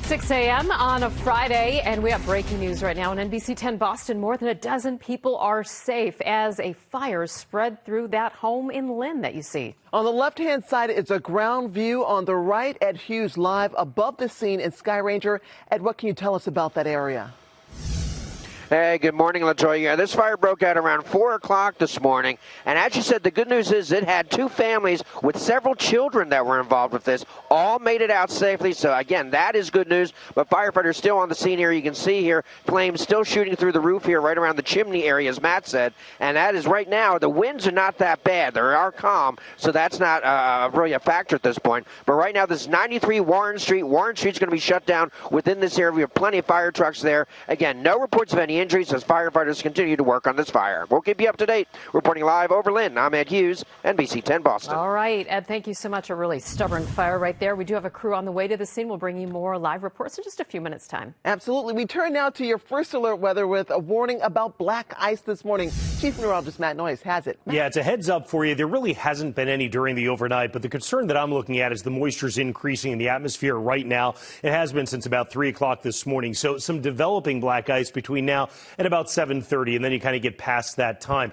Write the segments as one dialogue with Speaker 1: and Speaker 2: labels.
Speaker 1: 6 a.m. on a Friday, and we have breaking news right now on NBC10 Boston. More than a dozen people are safe as a fire spread through that home in Lynn that you see.
Speaker 2: On the left-hand side, it's a ground view. On the right, Ed Hughes live above the scene in Sky Ranger. Ed, what can you tell us about that area?
Speaker 3: Hey, good morning, LaToya. This fire broke out around 4 o'clock this morning, and as you said, the good news is it had two families with several children that were involved with this. All made it out safely, so again, that is good news, but firefighters still on the scene here. You can see here, flames still shooting through the roof here, right around the chimney area, as Matt said, and that is right now, the winds are not that bad. They are calm, so that's not really a factor at this point, but right now, this is 93 Warren Street. Warren Street's going to be shut down within this area. We have plenty of fire trucks there. Again, no reports of any injuries as firefighters continue to work on this fire. We'll keep you up to date. Reporting live over Lynn, I'm Ed Hughes, NBC10 Boston.
Speaker 1: All right, Ed, thank you so much. A really stubborn fire right there. We do have a crew on the way to the scene. We'll bring you more live reports in just a few minutes' time.
Speaker 2: Absolutely. We turn now to your first alert weather with a warning about black ice this morning. Chief Meteorologist Matt Noyes has it. Matt.
Speaker 4: Yeah, it's a heads up for you. There really hasn't been any during the overnight, but the concern that I'm looking at is the moisture's increasing in the atmosphere right now. It has been since about 3 o'clock this morning. So some developing black ice between now and about 7:30, and then you kind of get past that time.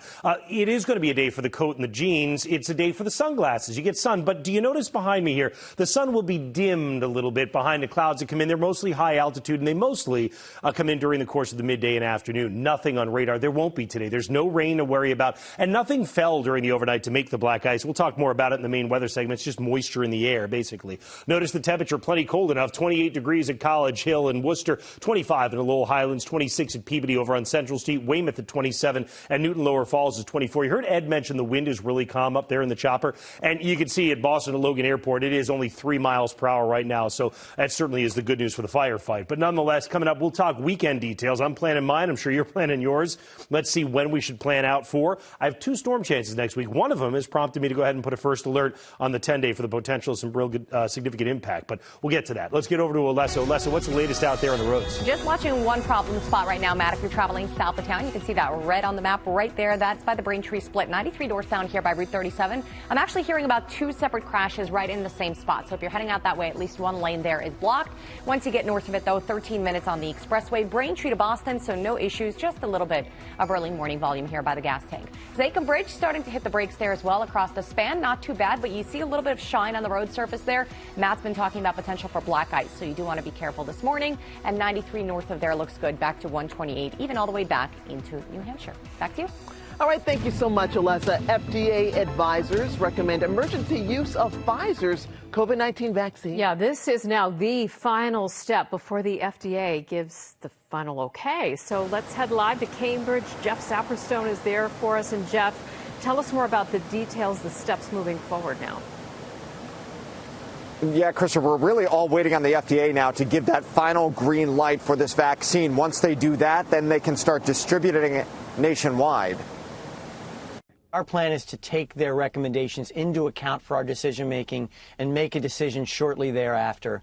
Speaker 4: It is going to be a day for the coat and the jeans. It's a day for the sunglasses. You get sun. But do you notice behind me here, the sun will be dimmed a little bit behind the clouds that come in. They're mostly high altitude, and they mostly come in during the course of the midday and afternoon. Nothing on radar. There won't be today. There's no rain to worry about, and nothing fell during the overnight to make the black ice. We'll talk more about it in the main weather segment. It's just moisture in the air, basically. Notice the temperature plenty cold enough. 28 degrees at College Hill and Worcester, 25 in the Lowell Highlands, 26 at Peabody over on Central Street, Weymouth at 27, and Newton Lower Falls is 24. You heard Ed mention the wind is really calm up there in the chopper, and you can see at Boston and Logan Airport, it is only 3 miles per hour right now, so that certainly is the good news for the firefight. But nonetheless, coming up, we'll talk weekend details. I'm planning mine. I'm sure you're planning yours. Let's see when we should plan out for. I have 2 storm chances next week. One of them has prompted me to go ahead and put a first alert on the 10-day for the potential of some real good, significant impact, but we'll get to that. Let's get over to Alessa. Alessa, what's the latest out there on the roads?
Speaker 5: Just watching one problem spot right now, Matt. If you're traveling south of town, you can see that red on the map right there. That's by the Braintree split. 93 northbound here by Route 37. I'm actually hearing about 2 separate crashes right in the same spot. So if you're heading out that way, at least one lane there is blocked. Once you get north of it, though, 13 minutes on the expressway. Braintree to Boston, so no issues. Just a little bit of early morning volume here by the gas tank. Zakim Bridge starting to hit the brakes there as well across the span. Not too bad, but you see a little bit of shine on the road surface there. Matt's been talking about potential for black ice, so you do want to be careful this morning. And 93 north of there looks good. Back to 128, even all the way back into New Hampshire. Back to you.
Speaker 2: All right, thank you so much, Alessa. FDA advisors recommend emergency use of Pfizer's COVID-19 vaccine.
Speaker 1: Yeah, this is now the final step before the FDA gives the final okay. So let's head live to Cambridge. Jeff Saperstone is there for us. And Jeff, tell us more about the details, the steps moving forward now.
Speaker 6: Yeah, Christopher, we're really all waiting on the FDA now to give that final green light for this vaccine. Once they do that, then they can start distributing it nationwide.
Speaker 7: Our plan is to take their recommendations into account for our decision making and make a decision shortly thereafter.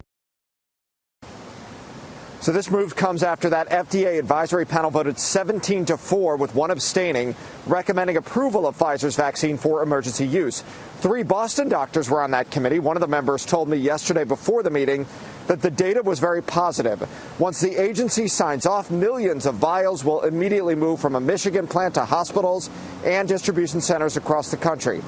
Speaker 6: So this move comes after that FDA advisory panel voted 17-4 with one abstaining, recommending approval of Pfizer's vaccine for emergency use. 3 Boston doctors were on that committee. One of the members told me yesterday before the meeting that the data was very positive. Once the agency signs off, millions of vials will immediately move from a Michigan plant to hospitals and distribution centers across the country.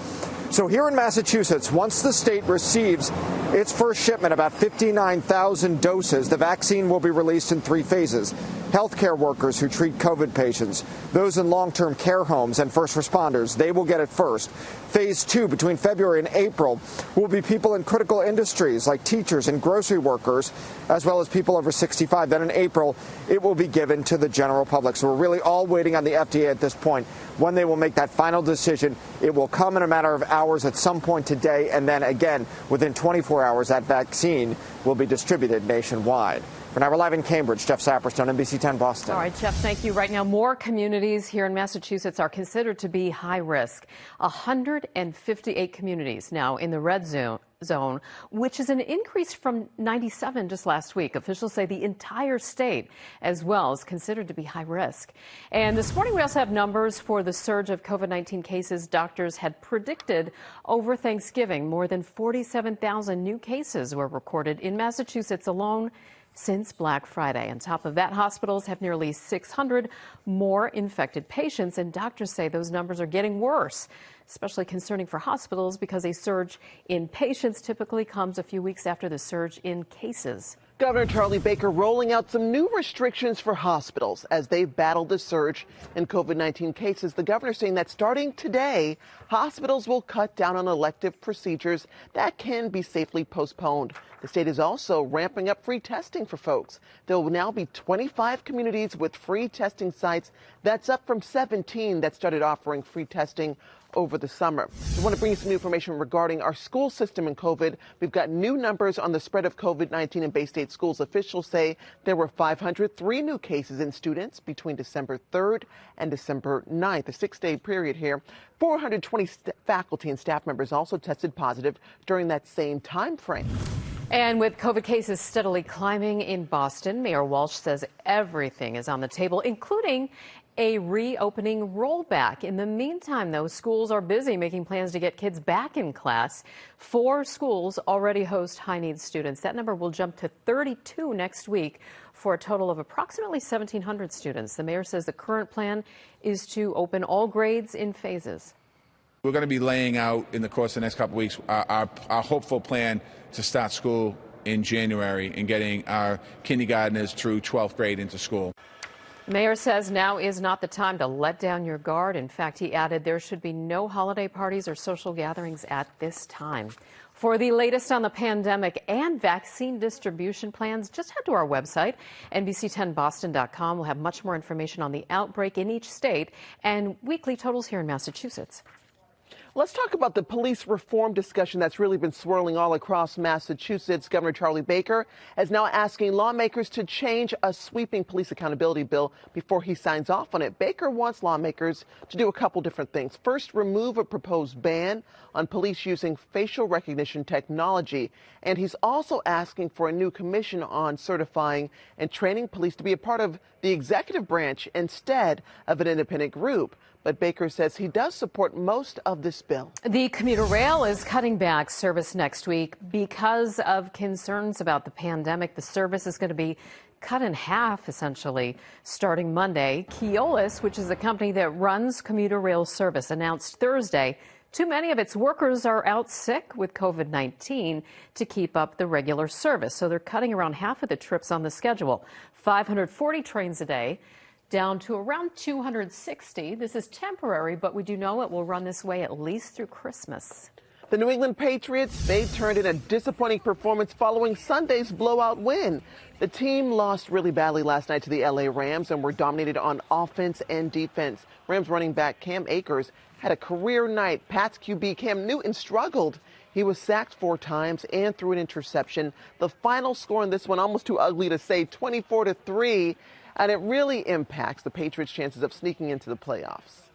Speaker 6: So here in Massachusetts, once the state receives its first shipment, about 59,000 doses, the vaccine will be released in 3 phases. Healthcare workers who treat COVID patients, those in long-term care homes, and first responders, they will get it first. Phase 2, between February and April, will be people in critical industries like teachers and grocery workers, as well as people over 65. Then in April, it will be given to the general public. So we're really all waiting on the FDA at this point. When they will make that final decision, it will come in a matter of hours at some point today, and then again, within 24 hours, that vaccine will be distributed nationwide. For now, we're live in Cambridge. Jeff Saperstone, NBC10 Boston.
Speaker 1: All right, Jeff, thank you. Right now, more communities here in Massachusetts are considered to be high risk. 158 communities now in the red zone, which is an increase from 97 just last week. Officials say the entire state as well is considered to be high risk. And this morning, we also have numbers for the surge of COVID-19 cases doctors had predicted over Thanksgiving. More than 47,000 new cases were recorded in Massachusetts alone since Black Friday. On top of that, hospitals have nearly 600 more infected patients, and doctors say those numbers are getting worse, especially concerning for hospitals because a surge in patients typically comes a few weeks after the surge in cases.
Speaker 2: Governor Charlie Baker rolling out some new restrictions for hospitals as they've battled the surge in COVID-19 cases. The governor saying that starting today, hospitals will cut down on elective procedures that can be safely postponed. The state is also ramping up free testing for folks. There will now be 25 communities with free testing sites. That's up from 17 that started offering free testing over the summer. We want to bring you some new information regarding our school system and COVID. We've got new numbers on the spread of COVID-19 in Bay State schools. Officials say there were 503 new cases in students between December 3rd and December 9th, a 6-day period here. 420 faculty and staff members also tested positive during that same time frame.
Speaker 1: And with COVID cases steadily climbing in Boston, Mayor Walsh says everything is on the table, including a reopening rollback. In the meantime, though, schools are busy making plans to get kids back in class. 4 schools already host high-needs students. That number will jump to 32 next week for a total of approximately 1,700 students. The mayor says the current plan is to open all grades in phases.
Speaker 8: We're going to be laying out in the course of the next couple of weeks our hopeful plan to start school in January and getting our kindergartners through 12th grade into school.
Speaker 1: The mayor says now is not the time to let down your guard. In fact, he added there should be no holiday parties or social gatherings at this time. For the latest on the pandemic and vaccine distribution plans, just head to our website, NBC10Boston.com. We'll have much more information on the outbreak in each state and weekly totals here in Massachusetts.
Speaker 2: Let's talk about the police reform discussion that's really been swirling all across Massachusetts. Governor Charlie Baker is now asking lawmakers to change a sweeping police accountability bill before he signs off on it. Baker wants lawmakers to do a couple different things. First, remove a proposed ban on police using facial recognition technology. And he's also asking for a new commission on certifying and training police to be a part of the executive branch instead of an independent group. But Baker says he does support most of this bill.
Speaker 1: The commuter rail is cutting back service next week because of concerns about the pandemic. The service is going to be cut in half, essentially, starting Monday. Keolis, which is the company that runs commuter rail service, announced Thursday too many of its workers are out sick with COVID-19 to keep up the regular service. So they're cutting around half of the trips on the schedule, 540 trains a day, down to around 260. This is temporary, but we do know it will run this way at least through Christmas.
Speaker 2: The New England Patriots, they turned in a disappointing performance following Sunday's blowout win. The team lost really badly last night to the LA Rams and were dominated on offense and defense. Rams running back Cam Akers had a career night. Pats QB Cam Newton struggled. He was sacked 4 times and threw an interception. The final score in this one, almost too ugly to say, 24-3. And it really impacts the Patriots' chances of sneaking into the playoffs.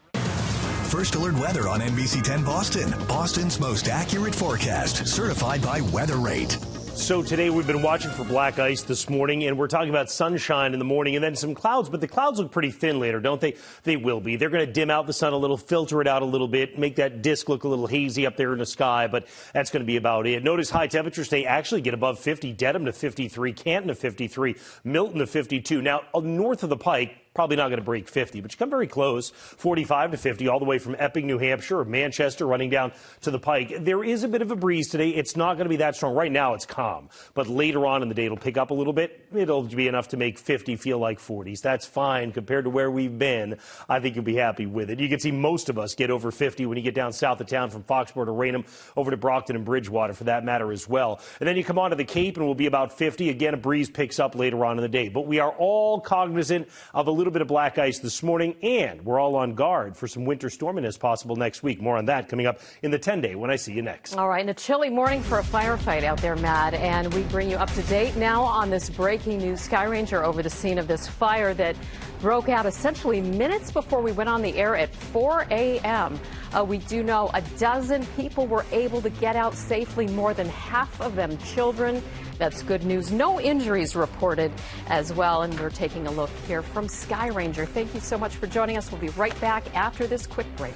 Speaker 9: First Alert Weather on NBC10 Boston. Boston's most accurate forecast, certified by Weather Rate.
Speaker 4: So today we've been watching for black ice this morning, and we're talking about sunshine in the morning and then some clouds, but the clouds look pretty thin later, don't they? They will be. They're going to dim out the sun a little, filter it out a little bit, make that disk look a little hazy up there in the sky, but that's going to be about it. Notice high temperatures today actually get above 50, Dedham to 53, Canton to 53, Milton to 52. Now, north of the Pike, probably not going to break 50, but you come very close, 45 to 50, all the way from Epping, New Hampshire, or Manchester, running down to the Pike. There is a bit of a breeze today. It's not going to be that strong. Right now, it's calm, but later on in the day, it'll pick up a little bit. It'll be enough to make 50 feel like 40s. That's fine compared to where we've been. I think you'll be happy with it. You can see most of us get over 50 when you get down south of town from Foxborough to Raynham, over to Brockton and Bridgewater for that matter as well. And then you come onto the Cape and we'll be about 50. Again, a breeze picks up later on in the day. But we are all cognizant of a little bit of black ice this morning, and we're all on guard for some winter storminess possible next week. More on that coming up in the 10-day when I see you next.
Speaker 1: All right, and a chilly morning for a firefight out there, Matt, and we bring you up to date now on this breaking news. Sky Ranger over the scene of this fire that broke out essentially minutes before we went on the air at 4 a.m. We do know a dozen people were able to get out safely, more than half of them children. That's good news. No injuries reported as well. And we're taking a look here from Sky Ranger. Thank you so much for joining us. We'll be right back after this quick break.